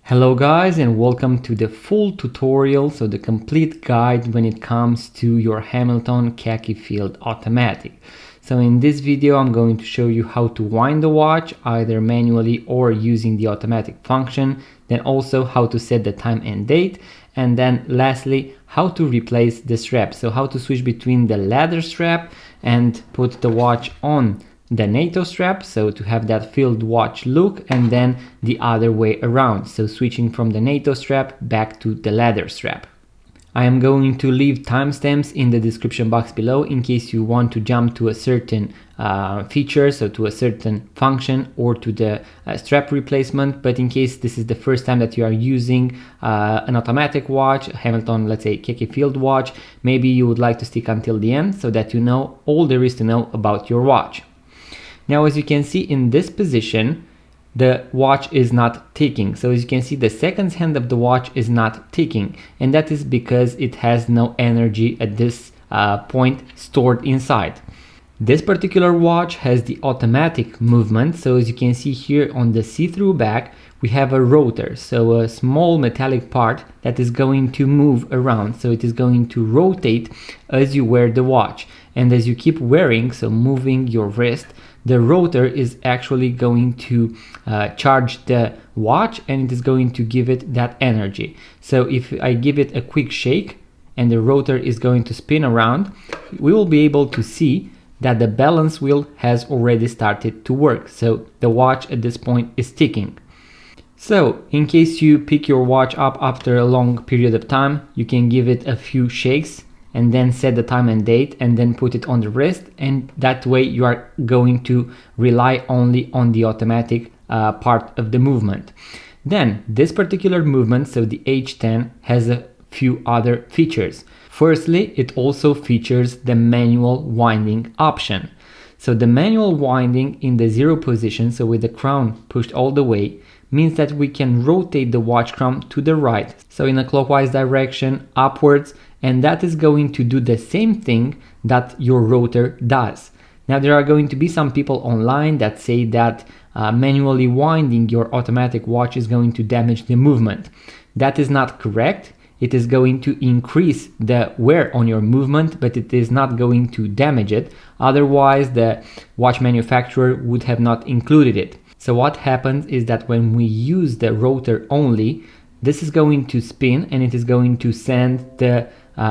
Hello guys, and welcome to the full tutorial, so the complete guide when it comes to your Hamilton Khaki Field Automatic. So in this video I'm going to show you how to wind the watch either manually or using the automatic function, then also how to set the time and date, and then lastly how to replace the strap, so how to switch between the leather strap and put the watch on the NATO strap, so to have that field watch look, and then the other way around, so switching from the NATO strap back to the leather strap. I am going to leave timestamps in the description box below in case you want to jump to a certain feature, so to a certain function or to the strap replacement. But in case this is the first time that you are using an automatic watch, Hamilton, let's say Khaki Field watch, maybe you would like to stick until the end so that you know all there is to know about your watch. Now, as you can see in this position, the watch is not ticking. So as you can see, the seconds hand of the watch is not ticking, and that is because it has no energy at this point stored inside. This particular watch has the automatic movement. So as you can see here on the see-through back, we have a rotor, so a small metallic part that is going to move around. So it is going to rotate as you wear the watch, and as you keep wearing, so moving your wrist, the rotor is actually going to charge the watch, and it is going to give it that energy. So if I give it a quick shake and the rotor is going to spin around, we will be able to see that the balance wheel has already started to work. So the watch at this point is ticking. So in case you pick your watch up after a long period of time, you can give it a few shakes and then set the time and date and then put it on the wrist, and that way you are going to rely only on the automatic part of the movement. Then this particular movement, so the H10, has a few other features. Firstly, it also features the manual winding option. So the manual winding in the zero position, so with the crown pushed all the way, means that we can rotate the watch crown to the right, so in a clockwise direction, upwards, and that is going to do the same thing that your rotor does. Now there are going to be some people online that say that manually winding your automatic watch is going to damage the movement. That is not correct. It is going to increase the wear on your movement, but it is not going to damage it. Otherwise, the watch manufacturer would have not included it. So what happens is that when we use the rotor only, this is going to spin and it is going to send the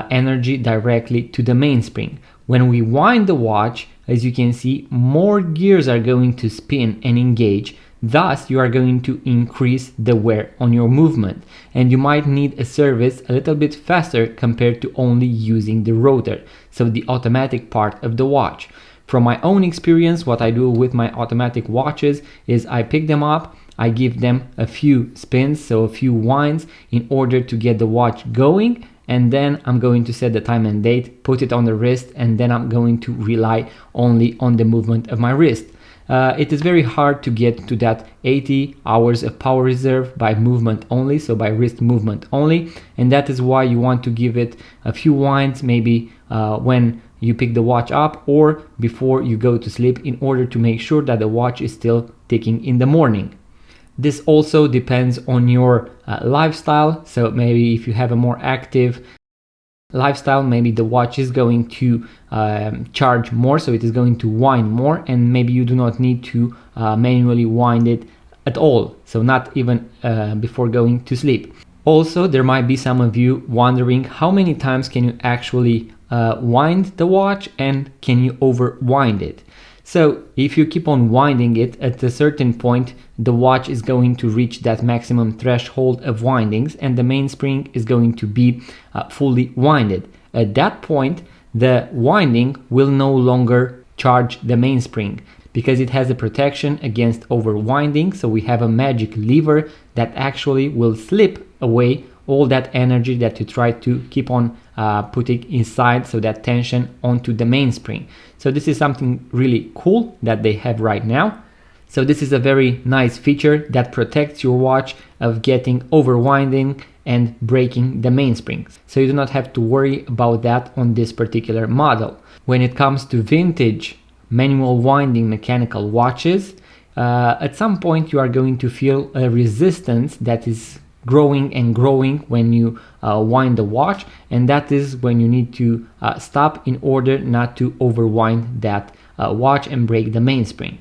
energy directly to the mainspring. When we wind the watch, as you can see, more gears are going to spin and engage. Thus, you are going to increase the wear on your movement, and you might need a service a little bit faster compared to only using the rotor, so the automatic part of the watch. From my own experience, what I do with my automatic watches is I pick them up, I give them a few spins, so a few winds, in order to get the watch going, and then I'm going to set the time and date, put it on the wrist, and then I'm going to rely only on the movement of my wrist. It is very hard to get to that 80 hours of power reserve by movement only, so by wrist movement only, and that is why you want to give it a few winds, maybe when you pick the watch up or before you go to sleep, in order to make sure that the watch is still ticking in the morning. This also depends on your lifestyle, so maybe if you have a more active lifestyle, maybe the watch is going to charge more, so it is going to wind more, and maybe you do not need to manually wind it at all, so not even before going to sleep. Also, there might be some of you wondering how many times can you actually wind the watch, and can you overwind it? So if you keep on winding it, at a certain point the watch is going to reach that maximum threshold of windings, and the mainspring is going to be fully winded. At that point, the winding will no longer charge the mainspring because it has a protection against overwinding. So we have a magic lever that actually will slip away all that energy that you try to keep on putting inside, so that tension onto the mainspring. So this is something really cool that they have right now. So this is a very nice feature that protects your watch of getting overwinding and breaking the mainsprings. So you do not have to worry about that on this particular model. When it comes to vintage manual winding mechanical watches, at some point you are going to feel a resistance that is growing and growing when you wind the watch, and that is when you need to stop in order not to overwind that watch and break the mainspring.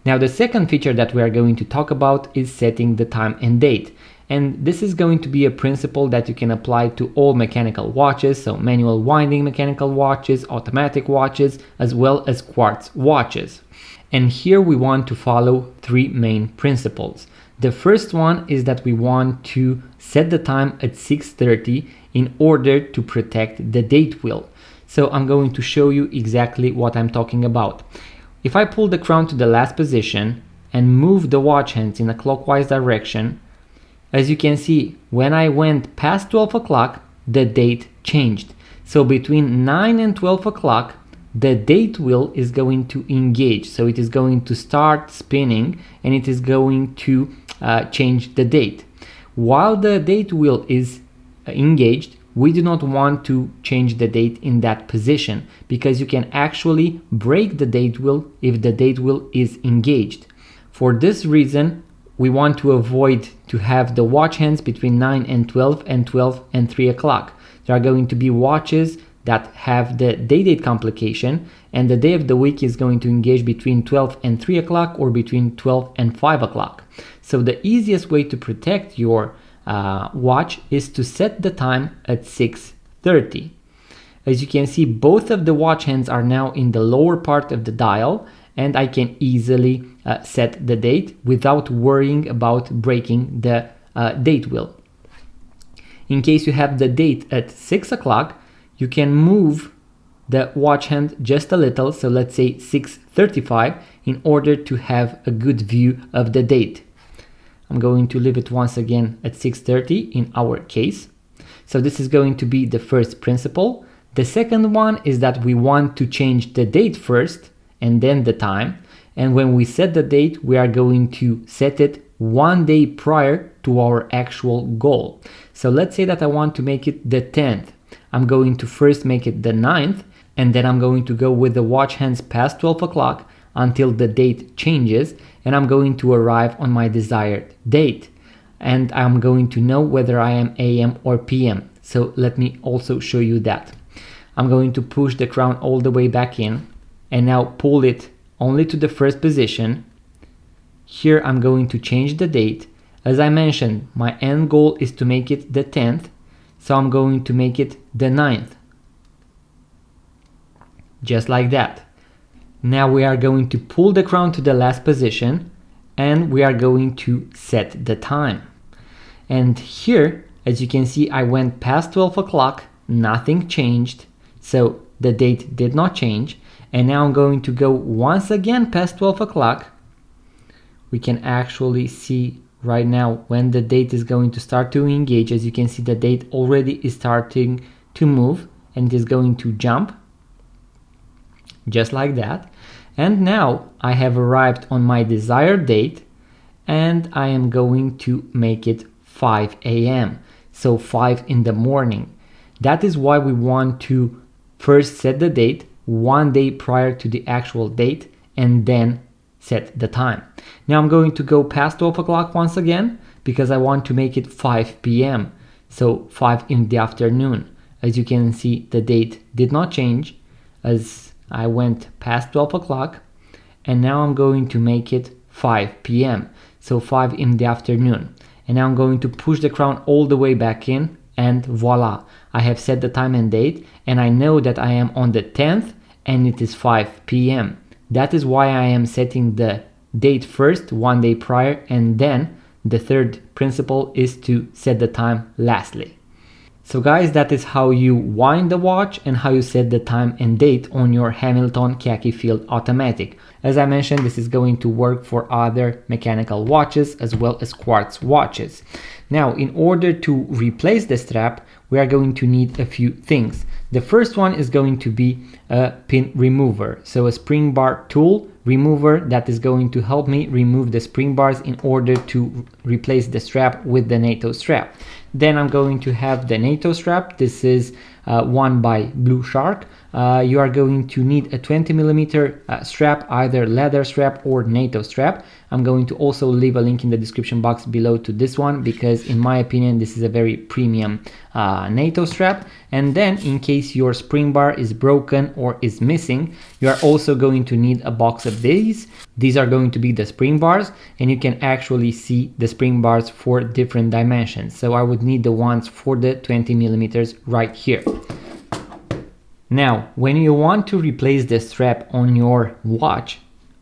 Now the second feature that we are going to talk about is setting the time and date. And this is going to be a principle that you can apply to all mechanical watches, so manual winding mechanical watches, automatic watches, as well as quartz watches. And here we want to follow three main principles. The first one is that we want to set the time at 6:30 in order to protect the date wheel. So I'm going to show you exactly what I'm talking about. If I pull the crown to the last position and move the watch hands in a clockwise direction, as you can see, when I went past 12 o'clock, the date changed. So between 9 and 12 o'clock, the date wheel is going to engage. So it is going to start spinning and it is going to change the date. While the date wheel is engaged, we do not want to change the date in that position because you can actually break the date wheel if the date wheel is engaged. For this reason, we want to avoid to have the watch hands between 9 and 12 and 12 and 3 o'clock. There are going to be watches that have the day-date complication, and the day of the week is going to engage between 12 and 3 o'clock or between 12 and 5 o'clock. So the easiest way to protect your watch is to set the time at 6:30. As you can see, both of the watch hands are now in the lower part of the dial, and I can easily set the date without worrying about breaking the date wheel. In case you have the date at 6 o'clock, you can move the watch hand just a little, so let's say 6:35, in order to have a good view of the date. I'm going to leave it once again at 6:30 in our case. So this is going to be the first principle. The second one is that we want to change the date first and then the time. And when we set the date, we are going to set it 1 day prior to our actual goal. So let's say that I want to make it the 10th. I'm going to first make it the 9th, and then I'm going to go with the watch hands past 12 o'clock until the date changes, and I'm going to arrive on my desired date. And I'm going to know whether I am AM or PM. So let me also show you that. I'm going to push the crown all the way back in and now pull it only to the first position. Here I'm going to change the date. As I mentioned, my end goal is to make it the 10th, so I'm going to make it the 9th. Just like that. Now we are going to pull the crown to the last position and we are going to set the time. And here, as you can see, I went past 12 o'clock, nothing changed, so the date did not change. And now I'm going to go once again past 12 o'clock. We can actually see right now when the date is going to start to engage. As you can see, the date already is starting to move and it is going to jump. Just like that. And now I have arrived on my desired date and I am going to make it 5 a.m. So 5 in the morning. That is why we want to first set the date 1 day prior to the actual date and then set the time. Now I'm going to go past 12 o'clock once again because I want to make it 5 p.m. So 5 in the afternoon. As you can see, the date did not change as I went past 12 o'clock, and now I'm going to make it 5 p.m. So 5 in the afternoon. And now I'm going to push the crown all the way back in, and voila, I have set the time and date, and I know that I am on the 10th and it is 5 p.m. That is why I am setting the date first, 1 day prior, and then the third principle is to set the time lastly. So guys, that is how you wind the watch and how you set the time and date on your Hamilton Khaki Field Automatic. As I mentioned, this is going to work for other mechanical watches as well as quartz watches. Now, in order to replace the strap, we are going to need a few things. The first one is going to be a pin remover. So a spring bar tool remover that is going to help me remove the spring bars in order to replace the strap with the NATO strap. Then I'm going to have the NATO strap. This is one by Blue Shark. you are going to need a 20mm strap, either leather strap or NATO strap. I'm going to also leave a link in the description box below to this one, because in my opinion this is a very premium NATO strap. And then in case your spring bar is broken or is missing, you are also going to need a box of these. These are going to be the spring bars, and you can actually see the spring bars for different dimensions. So I would need the ones for the 20mm right here. Now, when you want to replace the strap on your watch,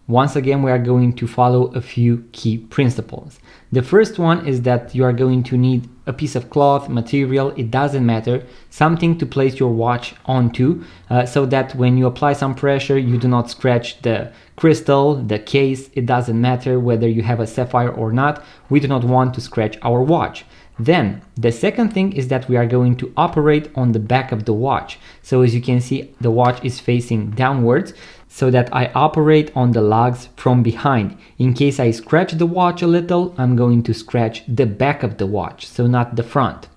once again, we are going to follow a few key principles. The first one is that you are going to need a piece of cloth, material, it doesn't matter, something to place your watch onto, so that when you apply some pressure, you do not scratch the crystal, the case. It doesn't matter whether you have a sapphire or not, we do not want to scratch our watch. Then the second thing is that we are going to operate on the back of the watch. So as you can see, the watch is facing downwards, so that I operate on the lugs from behind. In case I scratch the watch a little, I'm going to scratch the back of the watch, so not the front.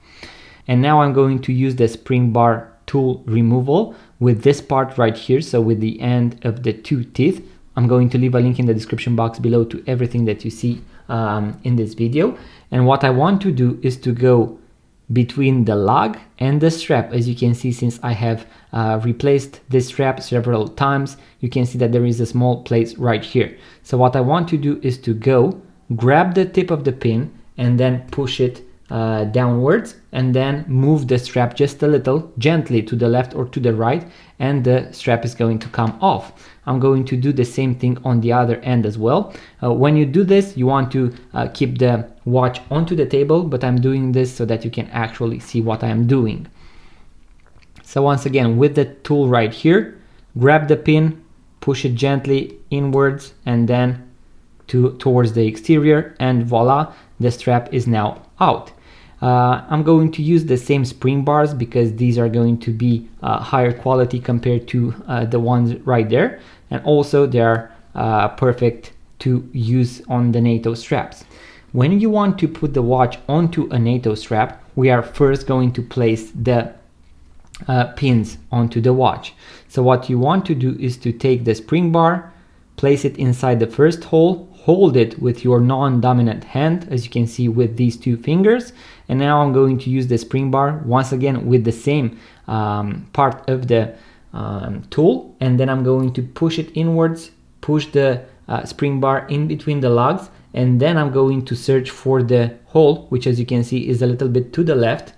And now I'm going to use the spring bar tool removal with this part right here, so with the end of the two teeth. I'm going to leave a link in the description box below to everything that you see in this video. And what I want to do is to go between the lug and the strap. As you can see, since I have replaced this strap several times, you can see that there is a small place right here. So what I want to do is to go grab the tip of the pin and then push it downwards, and then move the strap just a little gently to the left or to the right, and the strap is going to come off. I'm going to do the same thing on the other end as well. When you do this, you want to keep the watch onto the table, but I'm doing this so that you can actually see what I'm doing. So once again, with the tool right here, grab the pin, push it gently inwards and then towards the exterior, and voila, the strap is now out. I'm going to use the same spring bars because these are going to be higher quality compared to the ones right there, and also they are perfect to use on the NATO straps. When you want to put the watch onto a NATO strap, we are first going to place the pins onto the watch. So what you want to do is to take the spring bar, place it inside the first hole, hold it with your non-dominant hand, as you can see with these two fingers, and now I'm going to use the spring bar once again with the same part of the tool, and then I'm going to push it inwards, push the spring bar in between the lugs, and then I'm going to search for the hole, which as you can see is a little bit to the left,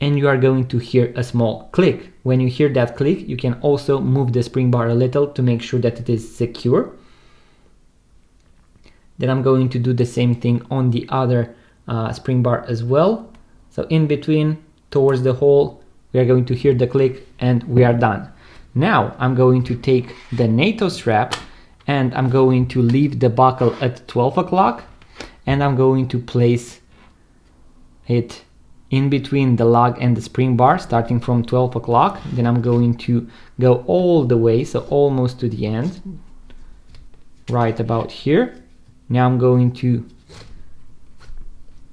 and you are going to hear a small click. When you hear that click, you can also move the spring bar a little to make sure that it is secure. Then I'm going to do the same thing on the other spring bar as well. So in between, towards the hole, we are going to hear the click and we are done. Now I'm going to take the NATO strap and I'm going to leave the buckle at 12 o'clock, and I'm going to place it in between the lug and the spring bar starting from 12 o'clock. Then I'm going to go all the way, so almost to the end, right about here. Now I'm going to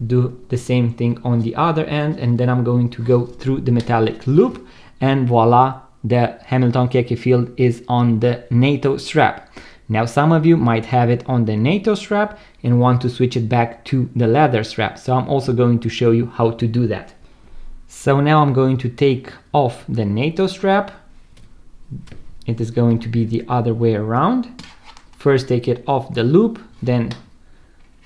do the same thing on the other end, and then I'm going to go through the metallic loop, and voila, the Hamilton Khaki field is on the NATO strap. Now some of you might have it on the NATO strap and want to switch it back to the leather strap, so I'm also going to show you how to do that. So now I'm going to take off the NATO strap. It is going to be the other way around. First take it off the loop, then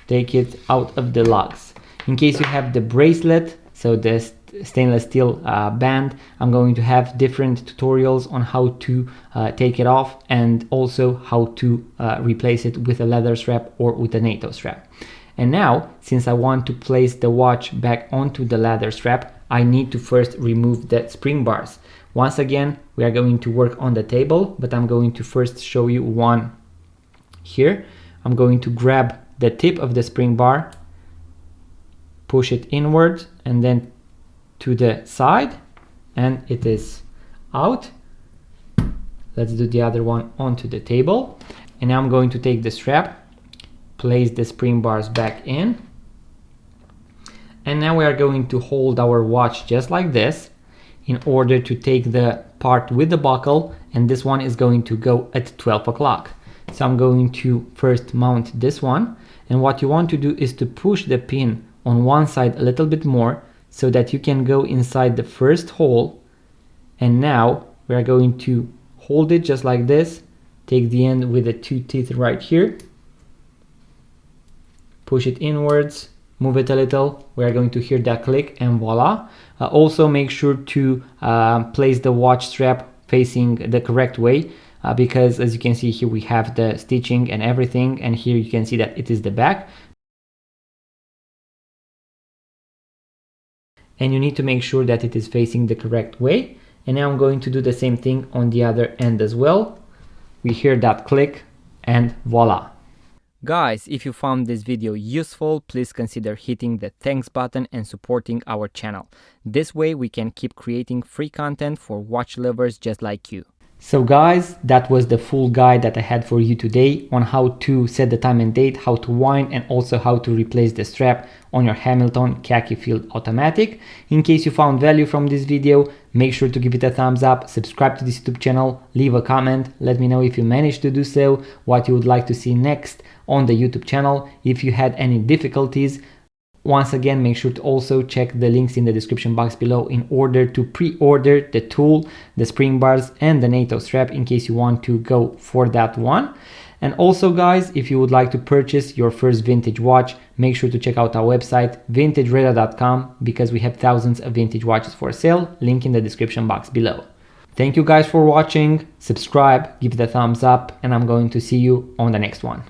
take it out of the lugs. In case you have the bracelet, so the stainless steel band, I'm going to have different tutorials on how to take it off, and also how to replace it with a leather strap or with a NATO strap. And now, since I want to place the watch back onto the leather strap, I need to first remove the spring bars. Once again, we are going to work on the table, but I'm going to first show you one here. I'm going to grab the tip of the spring bar, push it inward and then to the side, and it is out. Let's do the other one onto the table. And now I'm going to take the strap, place the spring bars back in, and now we are going to hold our watch just like this. in order to take the part with the buckle, and this one is going to go at 12 o'clock. So I'm going to first mount this one, and what you want to do is to push the pin on one side a little bit more so that you can go inside the first hole. And now we are going to hold it just like this, take the end with the two teeth right here, push it inwards, move it a little, we are going to hear that click, and voila. Also make sure to place the watch strap facing the correct way, because as you can see here we have the stitching and everything, and here you can see that it is the back. And you need to make sure that it is facing the correct way. And now I'm going to do the same thing on the other end as well. We hear that click, and voila. Guys, if you found this video useful, please consider hitting the thanks button and supporting our channel. This way we can keep creating free content for watch lovers just like you. So guys, that was the full guide that I had for you today on how to set the time and date, how to wind, and also how to replace the strap on your Hamilton Khaki Field Automatic. In case you found value from this video, make sure to give it a thumbs up, subscribe to this YouTube channel, leave a comment, let me know if you managed to do so, what you would like to see next on the YouTube channel. If you had any difficulties, once again, make sure to also check the links in the description box below in order to pre-order the tool, the spring bars, and the NATO strap in case you want to go for that one. And also guys, if you would like to purchase your first vintage watch, make sure to check out our website vintageradar.com, because we have thousands of vintage watches for sale, link in the description box below. Thank you guys for watching, subscribe, give it a thumbs up, and I'm going to see you on the next one.